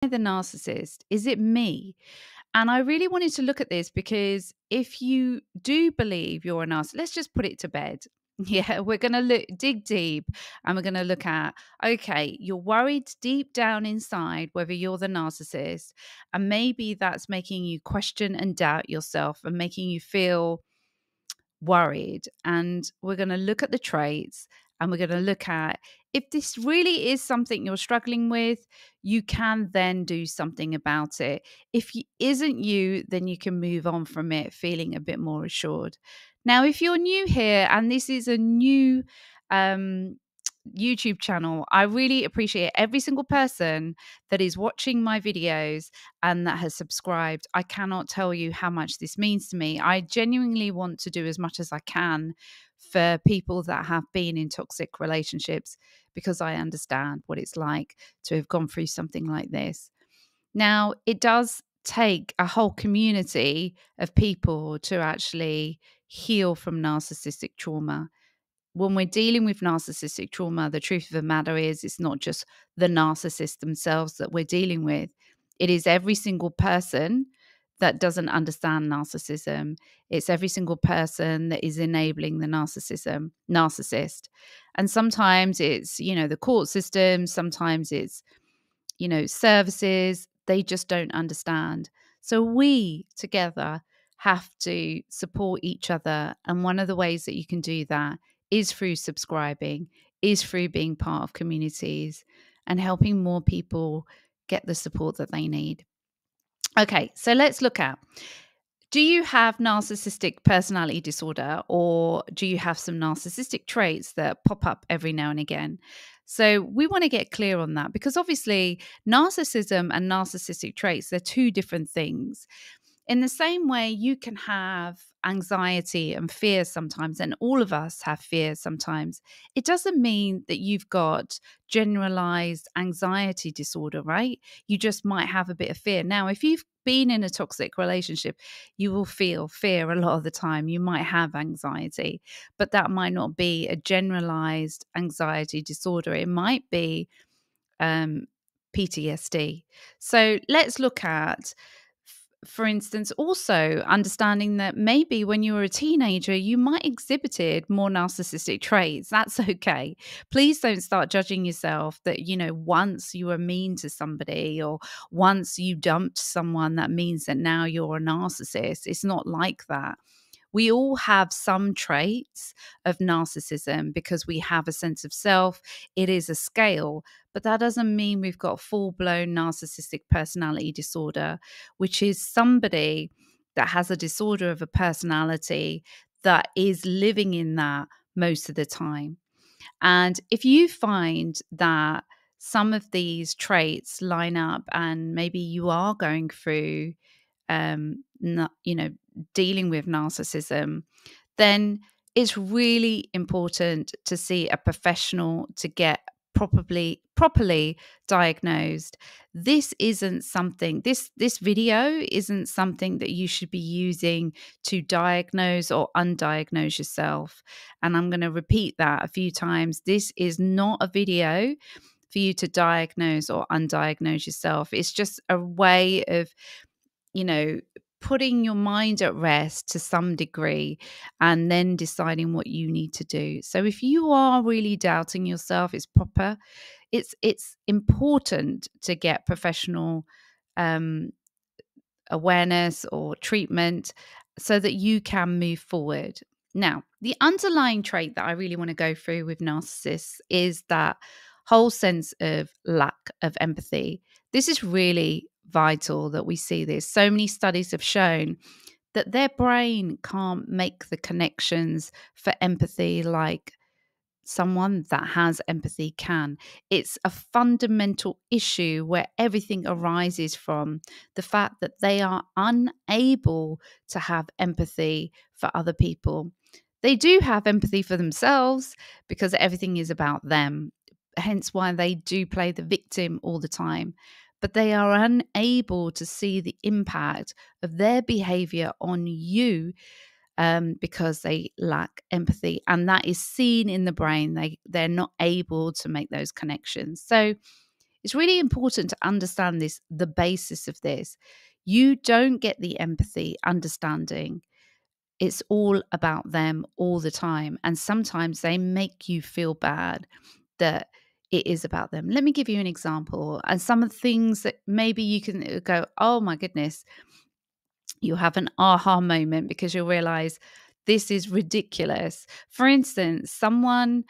The narcissist? Is it me? And I really wanted to look at this because if you do believe you're a narcissist, let's just put it to bed. Yeah, we're going to dig deep and we're going to look at, okay, you're worried deep down inside whether you're the narcissist. And maybe that's making you question and doubt yourself and making you feel worried. And we're going to look at the traits and we're going to look at if this really is something you're struggling with, you can then do something about it. If it isn't you, then you can move on from it feeling a bit more assured. Now, if you're new here and this is a new YouTube channel, I really appreciate every single person that is watching my videos and that has subscribed. I cannot tell you how much this means to me. I genuinely want to do as much as I can for people that have been in toxic relationships because I understand what it's like to have gone through something like this. Now, it does take a whole community of people to actually heal from narcissistic trauma. When we're dealing with narcissistic trauma, the truth of the matter is it's not just the narcissists themselves that we're dealing with. It is every single person that doesn't understand narcissism. It's every single person that is enabling the narcissist. And sometimes it's, the court system, sometimes it's, services, they just don't understand. So we together have to support each other. And one of the ways that you can do that is through subscribing, is through being part of communities and helping more people get the support that they need. Okay, so let's look at, do you have narcissistic personality disorder or do you have some narcissistic traits that pop up every now and again? So we want to get clear on that because obviously narcissism and narcissistic traits, they're two different things. In the same way, you can have anxiety and fear sometimes, and all of us have fear sometimes. It doesn't mean that you've got generalized anxiety disorder, right? You just might have a bit of fear. Now, if you've been in a toxic relationship, you will feel fear a lot of the time. You might have anxiety, but that might not be a generalized anxiety disorder. It might be PTSD. So let's look at, for instance, also understanding that maybe when you were a teenager, you might exhibited more narcissistic traits. That's okay. Please don't start judging yourself that, once you were mean to somebody or once you dumped someone, that means that now you're a narcissist. It's not like that. We all have some traits of narcissism because we have a sense of self. It is a scale, but that doesn't mean we've got full-blown narcissistic personality disorder, which is somebody that has a disorder of a personality that is living in that most of the time. And if you find that some of these traits line up and maybe you are going through dealing with narcissism, then it's really important to see a professional to get properly diagnosed. This isn't something, this video isn't something that you should be using to diagnose or undiagnose yourself. And I'm going to repeat that a few times. This is not a video for you to diagnose or undiagnose yourself. It's just a way of, putting your mind at rest to some degree and then deciding what you need to do. So if you are really doubting yourself, it's important to get professional awareness or treatment so that you can move forward. Now, the underlying trait that I really want to go through with narcissists is that whole sense of lack of empathy. This is really vital that we see this. So many studies have shown that their brain can't make the connections for empathy like someone that has empathy can. It's a fundamental issue where everything arises from the fact that they are unable to have empathy for other people. They do have empathy for themselves because everything is about them, hence why they do play the victim all the time. But they are unable to see the impact of their behavior on you because they lack empathy. And that is seen in the brain. They're not able to make those connections. So It's really important to understand this, the basis of this. You don't get the empathy, understanding. It's all about them all the time. And sometimes they make you feel bad that it is about them. Let me give you an example. And some of the things that maybe you can go, oh my goodness, you have an aha moment because you'll realize this is ridiculous. For instance, someone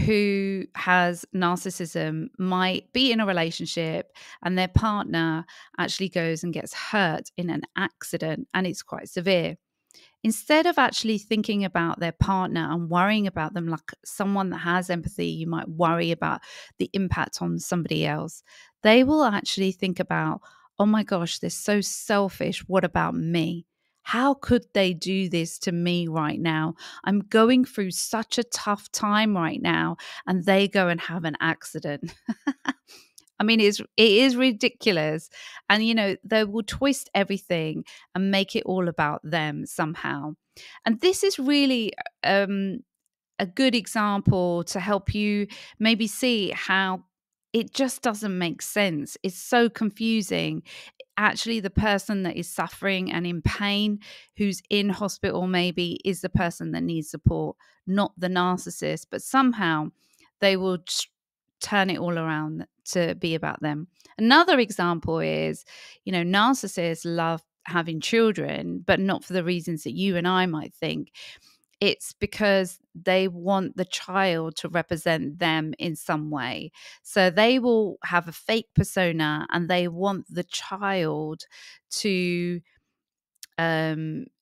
who has narcissism might be in a relationship and their partner actually goes and gets hurt in an accident and it's quite severe. Instead of actually thinking about their partner and worrying about them like someone that has empathy, you might worry about the impact on somebody else. They will actually think about, oh my gosh, they're so selfish. What about me? How could they do this to me right now? I'm going through such a tough time right now, and they go and have an accident. I mean, it is ridiculous. And, they will twist everything and make it all about them somehow. And this is really a good example to help you maybe see how it just doesn't make sense. It's so confusing. Actually, the person that is suffering and in pain, who's in hospital, maybe is the person that needs support, not the narcissist. But somehow they will turn it all around to be about them. Another example is, narcissists love having children, but not for the reasons that you and I might think. It's because they want the child to represent them in some way. So they will have a fake persona and they want the child to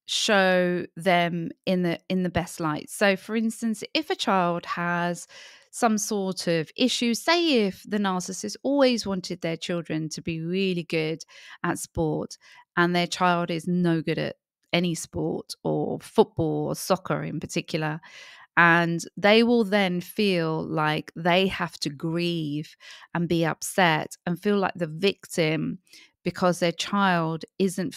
show them in the best light. So for instance, if a child has some sort of issue, say if the narcissist always wanted their children to be really good at sport and their child is no good at any sport or football or soccer in particular, and they will then feel like they have to grieve and be upset and feel like the victim because their child isn't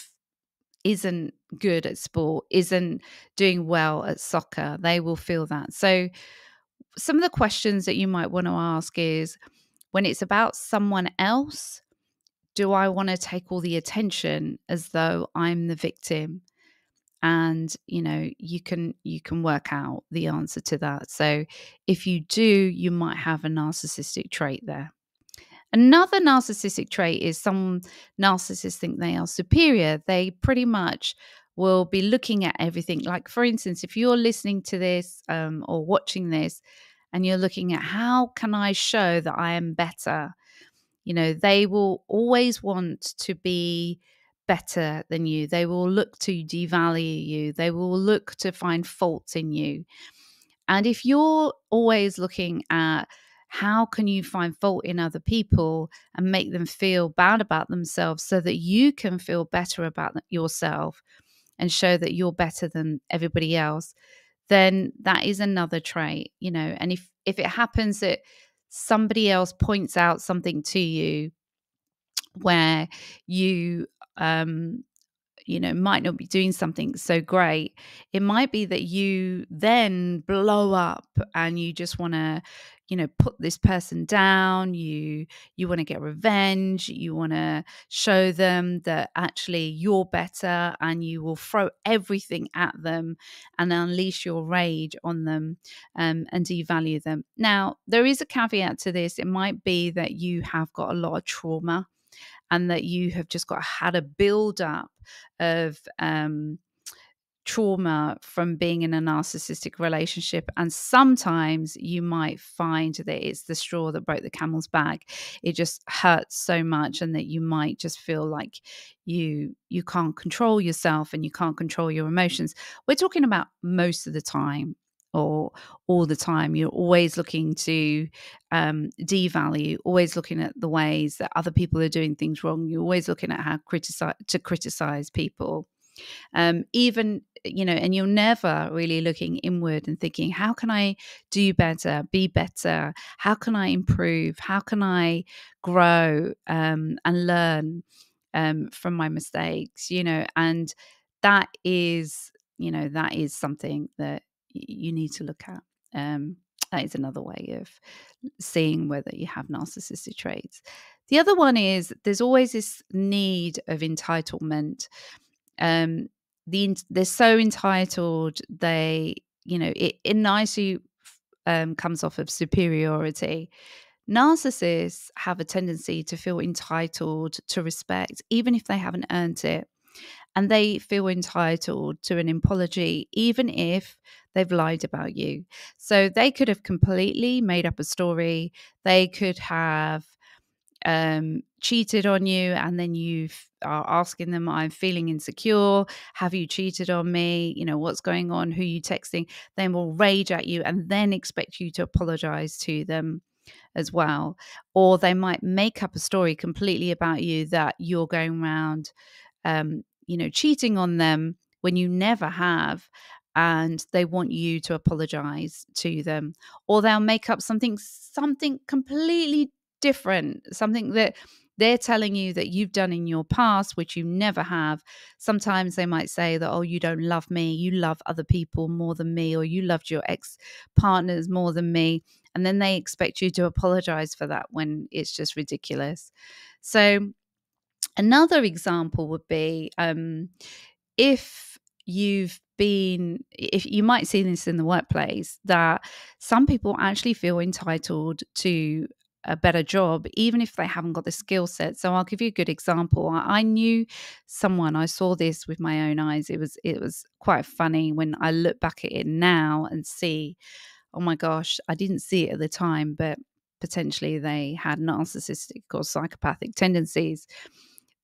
good at sport, isn't doing well at soccer. They will feel that. So some of the questions that you might want to ask is, when it's about someone else, do I want to take all the attention as though I'm the victim? And you can work out the answer to that. So if you do, you might have a narcissistic trait there. Another narcissistic trait is some narcissists think they are superior. They pretty much will be looking at everything. Like, for instance, if you're listening to this or watching this and you're looking at how can I show that I am better, they will always want to be better than you. They will look to devalue you. They will look to find faults in you. And if you're always looking at how can you find fault in other people and make them feel bad about themselves so that you can feel better about yourself and show that you're better than everybody else, then that is another trait, and if it happens that somebody else points out something to you where you might not be doing something so great, it might be that you then blow up and you just want to, put this person down. You want to get revenge. You want to show them that actually you're better, and you will throw everything at them and unleash your rage on them and devalue them. Now, there is a caveat to this. It might be that you have got a lot of trauma and that you have just had a build up of trauma from being in a narcissistic relationship. And sometimes you might find that it's the straw that broke the camel's back. It just hurts so much, and that you might just feel like you can't control yourself and you can't control your emotions. We're talking about most of the time, or all the time. You're always looking to devalue, always looking at the ways that other people are doing things wrong. You're always looking at how to criticize people. Even, and you're never really looking inward and thinking, how can I do better, be better? How can I improve? How can I grow and learn from my mistakes? And that is something that you need to look at. That is another way of seeing whether you have narcissistic traits. The other one is there's always this need of entitlement. They're so entitled. It nicely comes off of superiority. Narcissists have a tendency to feel entitled to respect, even if they haven't earned it. And they feel entitled to an apology, even if they've lied about you. So they could have completely made up a story. They could have cheated on you, and then you are asking them, I'm feeling insecure. Have you cheated on me? What's going on? Who are you texting? They will rage at you and then expect you to apologize to them as well. Or they might make up a story completely about you, that you're going around cheating on them when you never have, and they want you to apologize to them. Or they'll make up something completely different, something that they're telling you that you've done in your past, which you never have. Sometimes they might say that, oh, you don't love me, you love other people more than me, or you loved your ex-partners more than me. And then they expect you to apologize for that when it's just ridiculous. So another example would be if you might see this in the workplace, that some people actually feel entitled to a better job, even if they haven't got the skill set. So I'll give you a good example. I knew someone, I saw this with my own eyes. It was quite funny when I look back at it now and see, oh my gosh, I didn't see it at the time, but potentially they had narcissistic or psychopathic tendencies.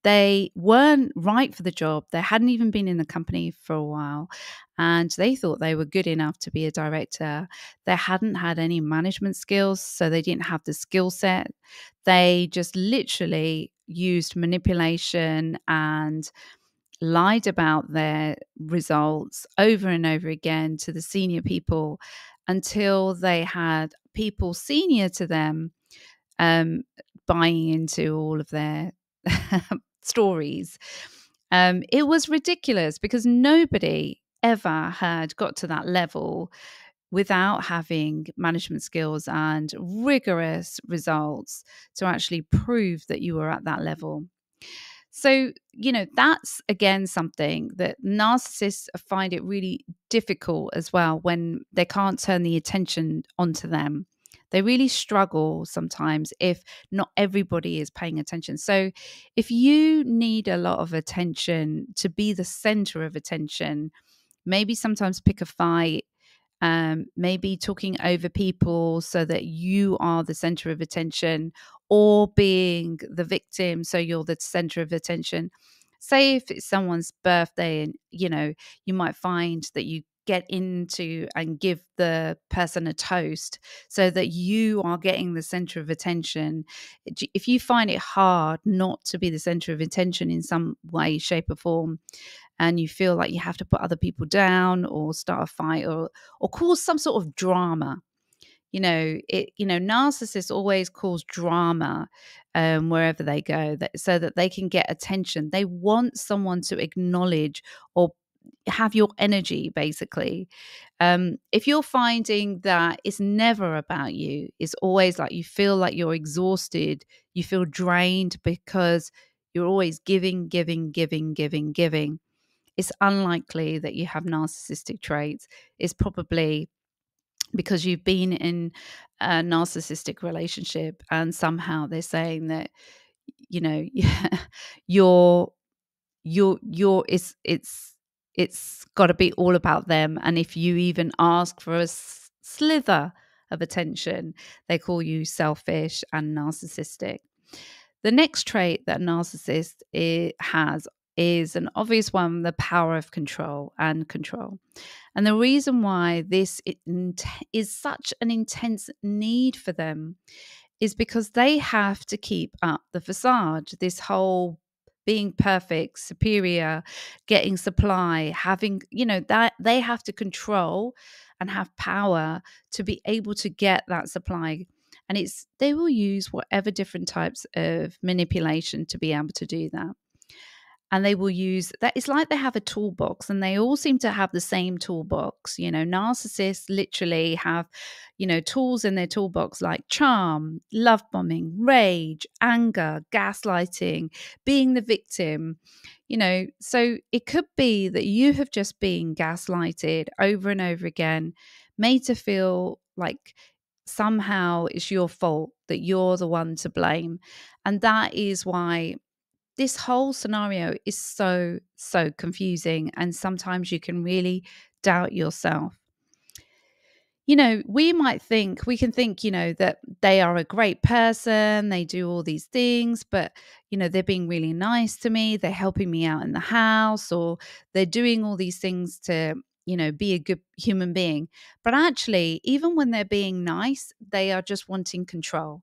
They weren't right for the job. They hadn't even been in the company for a while, and they thought they were good enough to be a director. They hadn't had any management skills, so they didn't have the skill set. They just literally used manipulation and lied about their results over and over again to the senior people, until they had people senior to them buying into all of their stories. It was ridiculous, because nobody ever had got to that level without having management skills and rigorous results to actually prove that you were at that level. So, that's again something that narcissists find it really difficult as well, when they can't turn the attention onto them. They really struggle sometimes if not everybody is paying attention. So if you need a lot of attention to be the center of attention, maybe sometimes pick a fight, maybe talking over people so that you are the center of attention, or being the victim so you're the center of attention. Say if it's someone's birthday, and you might find that you get into and give the person a toast so that you are getting the center of attention. If you find it hard not to be the center of attention in some way, shape or form, and you feel like you have to put other people down or start a fight or cause some sort of drama, narcissists always cause drama wherever they go, so that they can get attention. They want someone to acknowledge or have your energy, basically. If you're finding that it's never about you, it's always like you feel like you're exhausted, you feel drained because you're always giving, it's unlikely that you have narcissistic traits. It's probably because you've been in a narcissistic relationship, and somehow they're saying that you're it's got to be all about them, and if you even ask for a slither of attention, they call you selfish and narcissistic. The next trait that a narcissist has is an obvious one: the power of control. And the reason why this is such an intense need for them is because they have to keep up the facade. This whole being perfect, superior, getting supply, having, that they have to control and have power to be able to get that supply. And they will use whatever different types of manipulation to be able to do that. and they will use that. It's like they have a toolbox, and they all seem to have the same toolbox. Narcissists literally have, tools in their toolbox like charm, love bombing, rage, anger, gaslighting, being the victim. So it could be that you have just been gaslighted over and over again, made to feel like somehow it's your fault, that you're the one to blame. And that is why this whole scenario is so, so confusing. And sometimes you can really doubt yourself. We can think, that they are a great person, they do all these things, but, they're being really nice to me, they're helping me out in the house, or they're doing all these things to, be a good human being. But actually, even when they're being nice, they are just wanting control,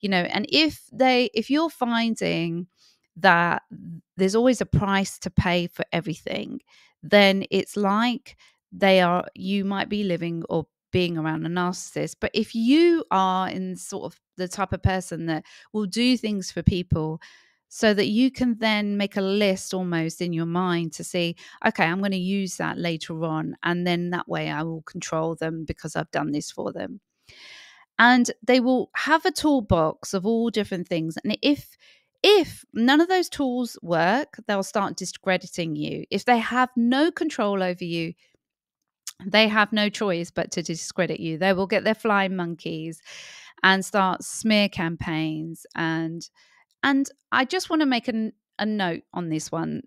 and if you're finding that there's always a price to pay for everything, then it's like you might be living or being around a narcissist. But if you are in sort of the type of person that will do things for people so that you can then make a list almost in your mind to see, okay, I'm going to use that later on, and then that way I will control them because I've done this for them. And they will have a toolbox of all different things. And if none of those tools work, they'll start discrediting you. If they have no control over you, they have no choice but to discredit you. They will get their flying monkeys and start smear campaigns. And I just want to make a note on this one.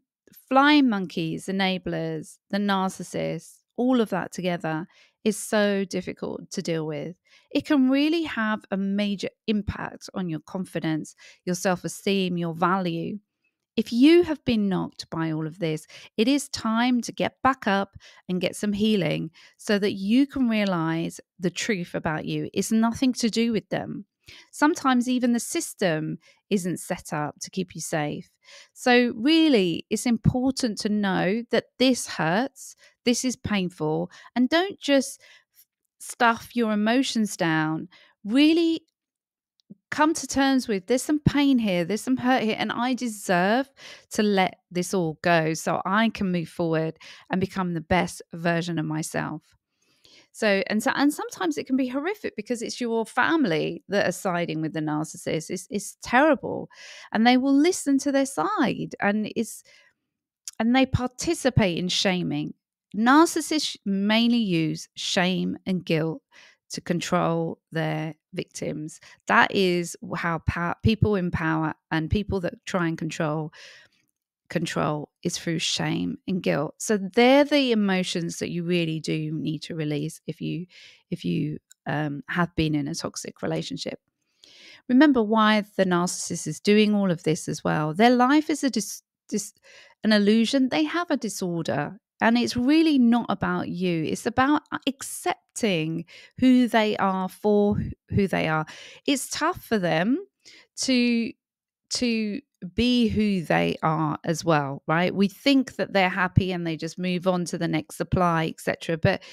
Flying monkeys, enablers, the narcissists, all of that together is so difficult to deal with. It can really have a major impact on your confidence, your self-esteem, your value. If you have been knocked by all of this, it is time to get back up and get some healing so that you can realize the truth about you. It's nothing to do with them. Sometimes even the system isn't set up to keep you safe. So really, it's important to know that this hurts, this is painful, and don't just stuff your emotions down. Really come to terms with, there's some pain here, there's some hurt here, and I deserve to let this all go so I can move forward and become the best version of myself. And sometimes it can be horrific because it's your family that are siding with the narcissist. It's terrible, and they will listen to their side, and they participate in shaming. Narcissists mainly use shame and guilt to control their victims. That is how people in power and people that try and control is through shame and guilt. So they're the emotions that you really do need to release if you have been in a toxic relationship. Remember why the narcissist is doing all of this as well. Their life is an illusion. They have a disorder, and it's really not about you. It's about accepting who they are for who they are. It's tough for them to be who they are as well, right? We think that they're happy and they just move on to the next supply, etc. But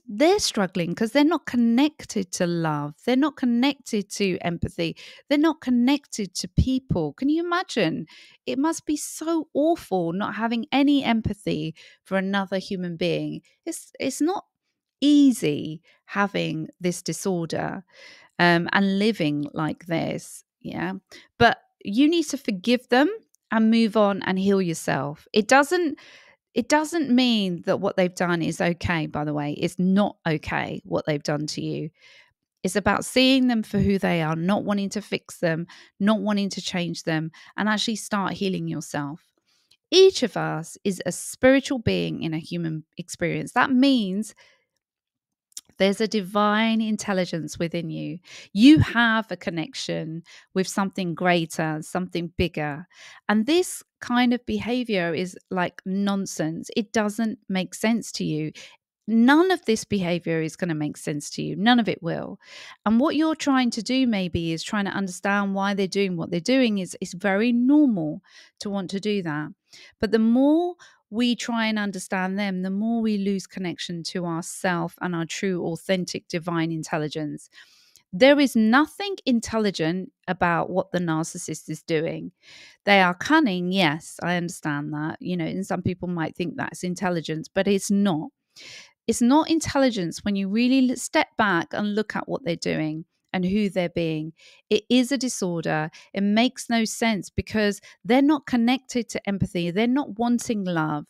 they're struggling because they're not connected to love. They're not connected to empathy. They're not connected to people. Can you imagine? It must be so awful not having any empathy for another human being. It's not easy having this disorder and living like this. Yeah. But you need to forgive them and move on and heal yourself. It doesn't mean that what they've done is okay, by the way. It's not okay what they've done to you. It's about seeing them for who they are, not wanting to fix them, not wanting to change them, and actually start healing yourself. Each of us is a spiritual being in a human experience. That means there's a divine intelligence within you. You have a connection with something greater, something bigger. And this kind of behavior is like nonsense. It doesn't make sense to you. None of this behavior is going to make sense to you. None of it will. And what you're trying to do maybe is trying to understand why they're doing what they're doing. It's very normal to want to do that. But the more we try and understand them, the more we lose connection to ourself and our true, authentic, divine intelligence. There is nothing intelligent about what the narcissist is doing. They are cunning, yes, I understand that. And some people might think that's intelligence, but it's not. It's not intelligence when you really step back and look at what they're doing and who they're being. It is a disorder. It makes no sense because they're not connected to empathy. They're not wanting love.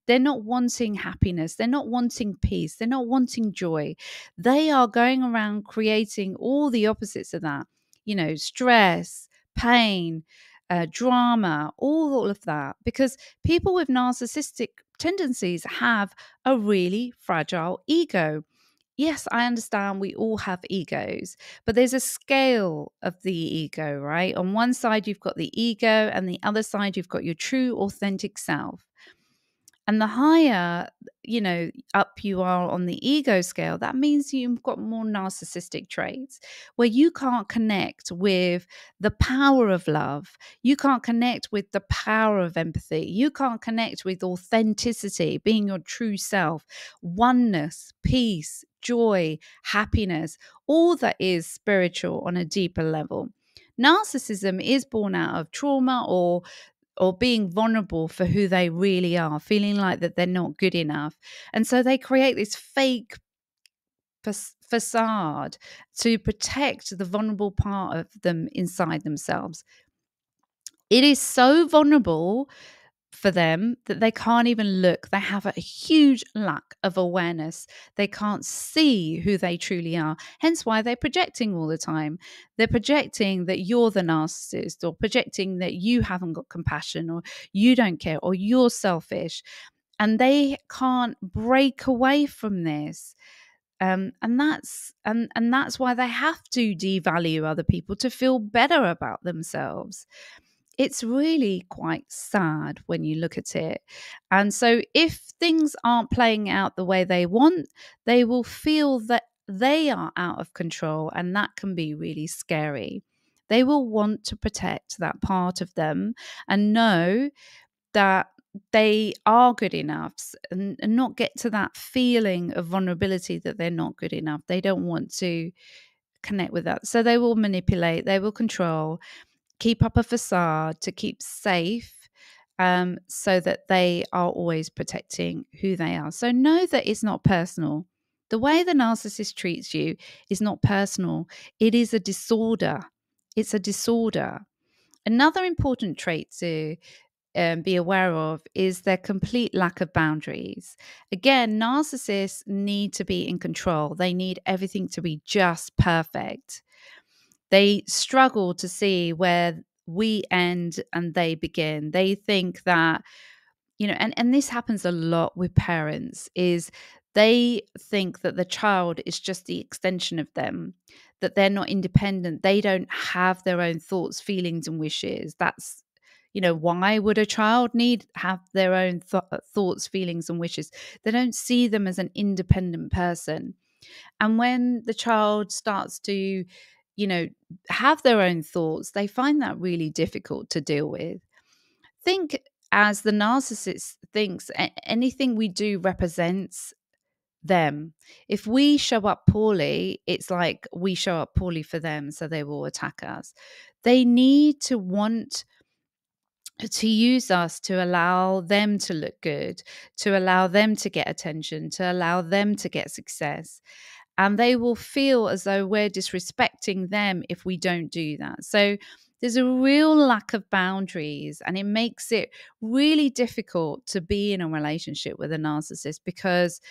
They're not wanting happiness. They're not wanting peace. They're not wanting joy. They are going around creating all the opposites of that, stress, pain, drama, all of that. Because people with narcissistic tendencies have a really fragile ego. Yes, I understand we all have egos, but there's a scale of the ego, right? On one side, you've got the ego, and the other side, you've got your true, authentic self. And the higher, up you are on the ego scale, that means you've got more narcissistic traits where you can't connect with the power of love. You can't connect with the power of empathy. You can't connect with authenticity, being your true self, oneness, peace, joy, happiness, all that is spiritual on a deeper level. Narcissism is born out of trauma or being vulnerable for who they really are, feeling like that they're not good enough. And so they create this fake facade to protect the vulnerable part of them inside themselves. It is so vulnerable for them that they can't even look. They have a huge lack of awareness. They can't see who they truly are. Hence why they're projecting all the time. They're projecting that you're the narcissist, or projecting that you haven't got compassion, or you don't care, or you're selfish. And they can't break away from this. And that's why they have to devalue other people to feel better about themselves. It's really quite sad when you look at it. And so if things aren't playing out the way they want, they will feel that they are out of control, and that can be really scary. They will want to protect that part of them and know that they are good enough, and not get to that feeling of vulnerability that they're not good enough. They don't want to connect with that. So they will manipulate, they will control, keep up a facade to keep safe, so that they are always protecting who they are. So know that it's not personal. The way the narcissist treats you is not personal. It is a disorder. It's a disorder. Another important trait to be aware of is their complete lack of boundaries. Again, narcissists need to be in control. They need everything to be just perfect. They struggle to see where we end and they begin. They think that, and this happens a lot with parents, is they think that the child is just the extension of them, that they're not independent. They don't have their own thoughts, feelings, and wishes. That's, why would a child have their own thoughts, feelings, and wishes? They don't see them as an independent person. And when the child starts to, have their own thoughts, they find that really difficult to deal with. Think as the narcissist thinks anything we do represents them. If we show up poorly, it's like we show up poorly for them, so they will attack us. They need to want to use us to allow them to look good, to allow them to get attention, to allow them to get success. And they will feel as though we're disrespecting them if we don't do that. So there's a real lack of boundaries, and it makes it really difficult to be in a relationship with a narcissist because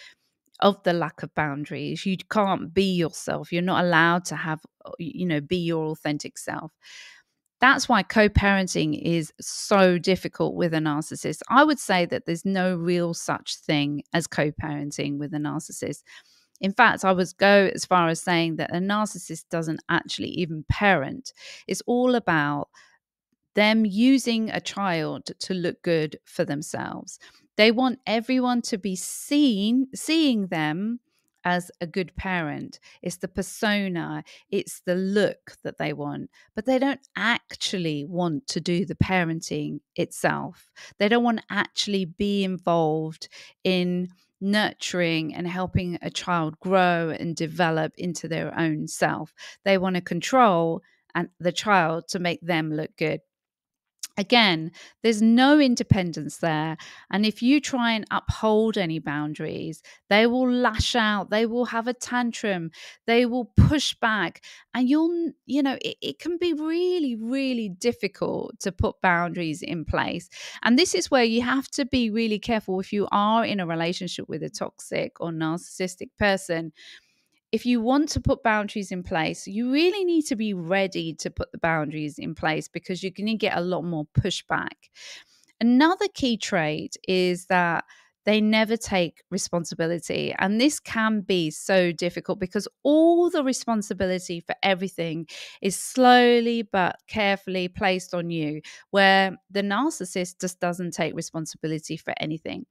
of the lack of boundaries. You can't be yourself. You're not allowed to have, be your authentic self. That's why co-parenting is so difficult with a narcissist. I would say that there's no real such thing as co-parenting with a narcissist. In fact, I would go as far as saying that a narcissist doesn't actually even parent. It's all about them using a child to look good for themselves. They want everyone to be seeing them as a good parent. It's the persona, it's the look that they want, but they don't actually want to do the parenting itself. They don't want to actually be involved in nurturing and helping a child grow and develop into their own self. They want to control the child to make them look good. Again, there's no independence there. And if you try and uphold any boundaries, they will lash out, they will have a tantrum, they will push back. And it can be really, really difficult to put boundaries in place. And this is where you have to be really careful if you are in a relationship with a toxic or narcissistic person. If you want to put boundaries in place, you really need to be ready to put the boundaries in place, because you're going to get a lot more pushback. Another key trait is that they never take responsibility. And this can be so difficult because all the responsibility for everything is slowly but carefully placed on you, where the narcissist just doesn't take responsibility for anything.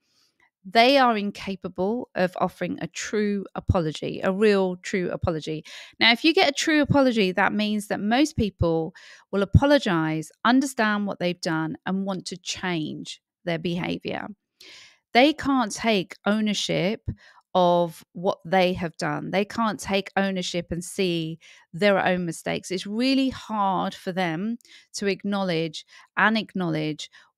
They are incapable of offering a true apology, a real true apology. Now, if you get a true apology, that means that most people will apologize, understand what they've done, and want to change their behavior. They can't take ownership of what they have done. They can't take ownership and see their own mistakes. It's really hard for them to acknowledge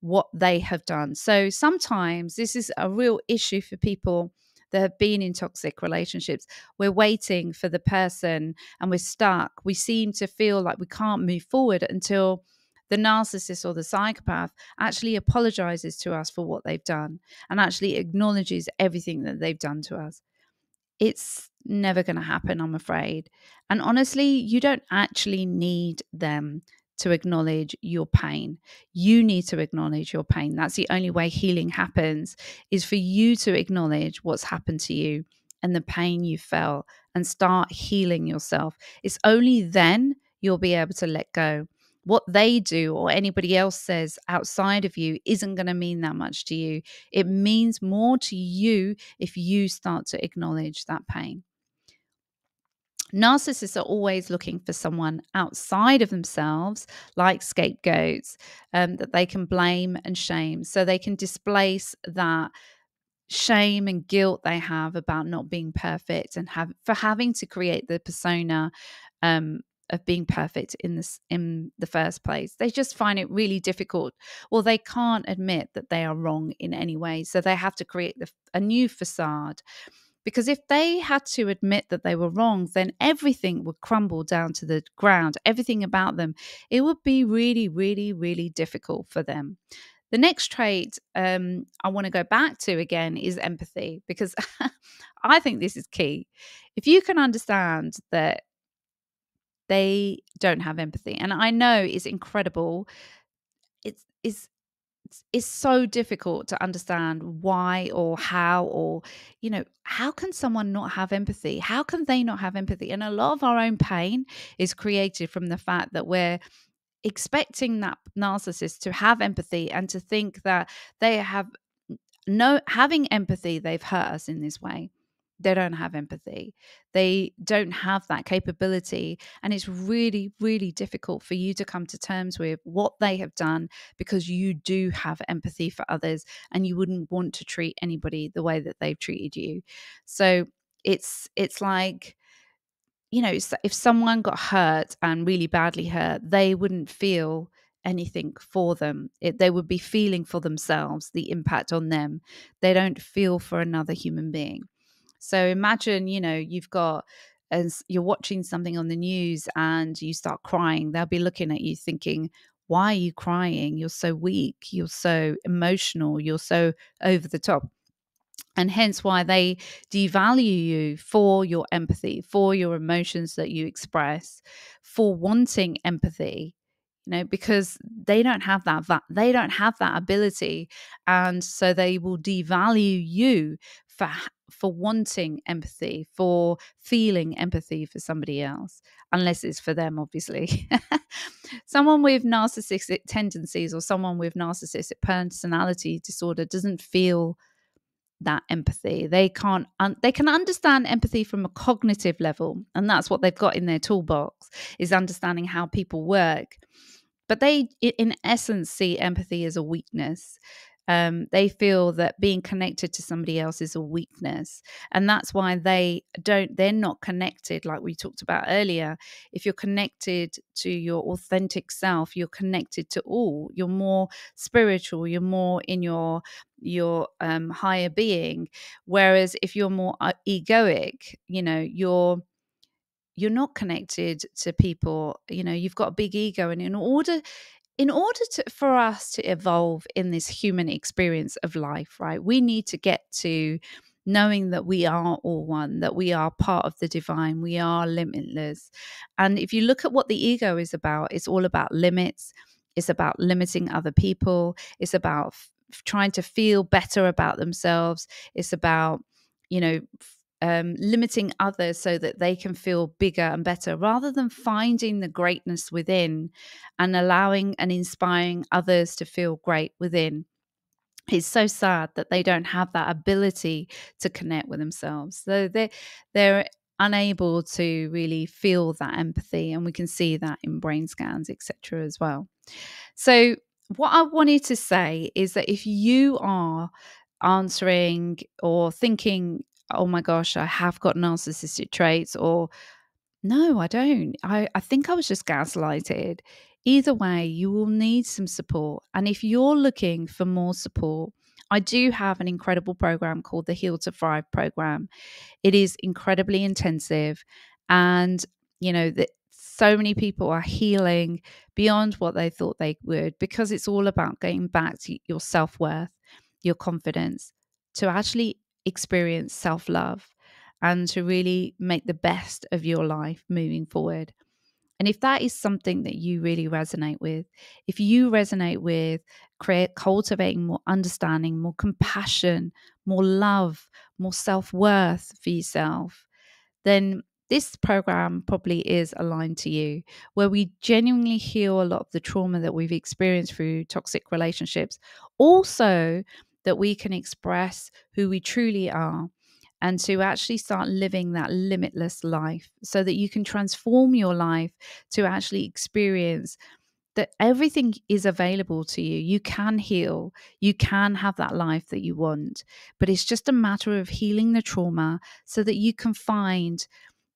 what they have done. So sometimes this is a real issue for people that have been in toxic relationships. We're waiting for the person and we're stuck. We seem to feel like we can't move forward until the narcissist or the psychopath actually apologizes to us for what they've done and actually acknowledges everything that they've done to us. It's never going to happen, I'm afraid. And honestly, you don't actually need them to acknowledge your pain. You need to acknowledge your pain. That's the only way healing happens, is for you to acknowledge what's happened to you and the pain you felt and start healing yourself. It's only then you'll be able to let go. What they do or anybody else says outside of you isn't going to mean that much to you. It means more to you if you start to acknowledge that pain. Narcissists are always looking for someone outside of themselves, like scapegoats, that they can blame and shame. So they can displace that shame and guilt they have about not being perfect and for having to create the persona of being perfect in the first place. They just find it really difficult. Well, they can't admit that they are wrong in any way, so they have to create a new facade. Because if they had to admit that they were wrong, then everything would crumble down to the ground. Everything about them, it would be really, really, really difficult for them. The next trait I want to go back to again is empathy, because I think this is key. If you can understand that they don't have empathy, and I know it's incredible, it's so difficult to understand why or how, or how can someone not have empathy? How can they not have empathy? And a lot of our own pain is created from the fact that we're expecting that narcissist to have empathy and to think that they have having empathy, they've hurt us in this way. They don't have empathy. They don't have that capability. And it's really, really difficult for you to come to terms with what they have done, because you do have empathy for others and you wouldn't want to treat anybody the way that they've treated you. So it's like, if someone got hurt and really badly hurt, they wouldn't feel anything for them. They would be feeling for themselves, the impact on them. They don't feel for another human being. So imagine, as you're watching something on the news and you start crying, they'll be looking at you thinking, why are you crying? You're so weak. You're so emotional. You're so over the top. And hence why they devalue you for your empathy, for your emotions that you express, for wanting empathy, because they don't have they don't have that ability. And so they will devalue you for wanting empathy, for feeling empathy for somebody else, unless it's for them, obviously. Someone with narcissistic tendencies or someone with narcissistic personality disorder doesn't feel that empathy. They can understand empathy from a cognitive level, and that's what they've got in their toolbox, is understanding how people work. But they, in essence, see empathy as a weakness. They feel that being connected to somebody else is a weakness. And that's why they're not connected, like we talked about earlier. If you're connected to your authentic self, you're connected to all. You're more spiritual, you're more in your higher being. Whereas if you're more egoic, you're not connected to people. You've got a big ego, and in order for us to evolve in this human experience of life, right, we need to get to knowing that we are all one, that we are part of the divine, we are limitless. And if you look at what the ego is about, it's all about limits. It's about limiting other people. It's about trying to feel better about themselves. It's about, limiting others so that they can feel bigger and better, rather than finding the greatness within and allowing and inspiring others to feel great within. It's so sad that they don't have that ability to connect with themselves. So they're unable to really feel that empathy, and we can see that in brain scans, etc. as well. So what I wanted to say is that if you are answering or thinking, oh my gosh, I have got narcissistic traits, or no, I don't. I think I was just gaslighted. Either way, you will need some support. And if you're looking for more support, I do have an incredible program called the Heal to Thrive program. It is incredibly intensive, and that so many people are healing beyond what they thought they would, because it's all about getting back to your self-worth, your confidence, to actually experience self-love, and to really make the best of your life moving forward. And if that is something that you really resonate with, if you resonate with cultivating more understanding, more compassion, more love, more self-worth for yourself, then this program probably is aligned to you, where we genuinely heal a lot of the trauma that we've experienced through toxic relationships. Also, that we can express who we truly are, and to actually start living that limitless life, so that you can transform your life to actually experience that everything is available to you. You can heal. You can have that life that you want. But it's just a matter of healing the trauma so that you can find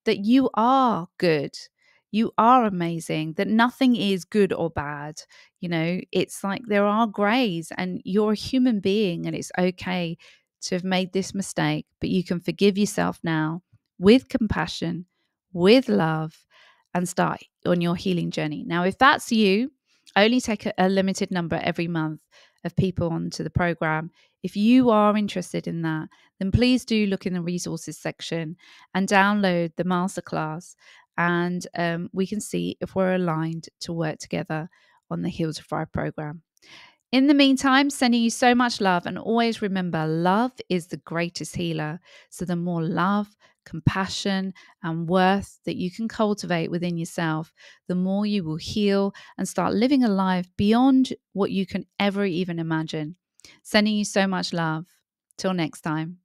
that you are good. You are amazing, that nothing is good or bad. It's like there are grays, and you're a human being, and it's okay to have made this mistake, but you can forgive yourself now with compassion, with love, and start on your healing journey. Now, if that's you, I only take a limited number every month of people onto the program. If you are interested in that, then please do look in the resources section and download the masterclass, and we can see if we're aligned to work together on the Heal to Thrive program. In the meantime, sending you so much love, and always remember, love is the greatest healer. So the more love, compassion, and worth that you can cultivate within yourself, the more you will heal and start living a life beyond what you can ever even imagine. Sending you so much love. Till next time.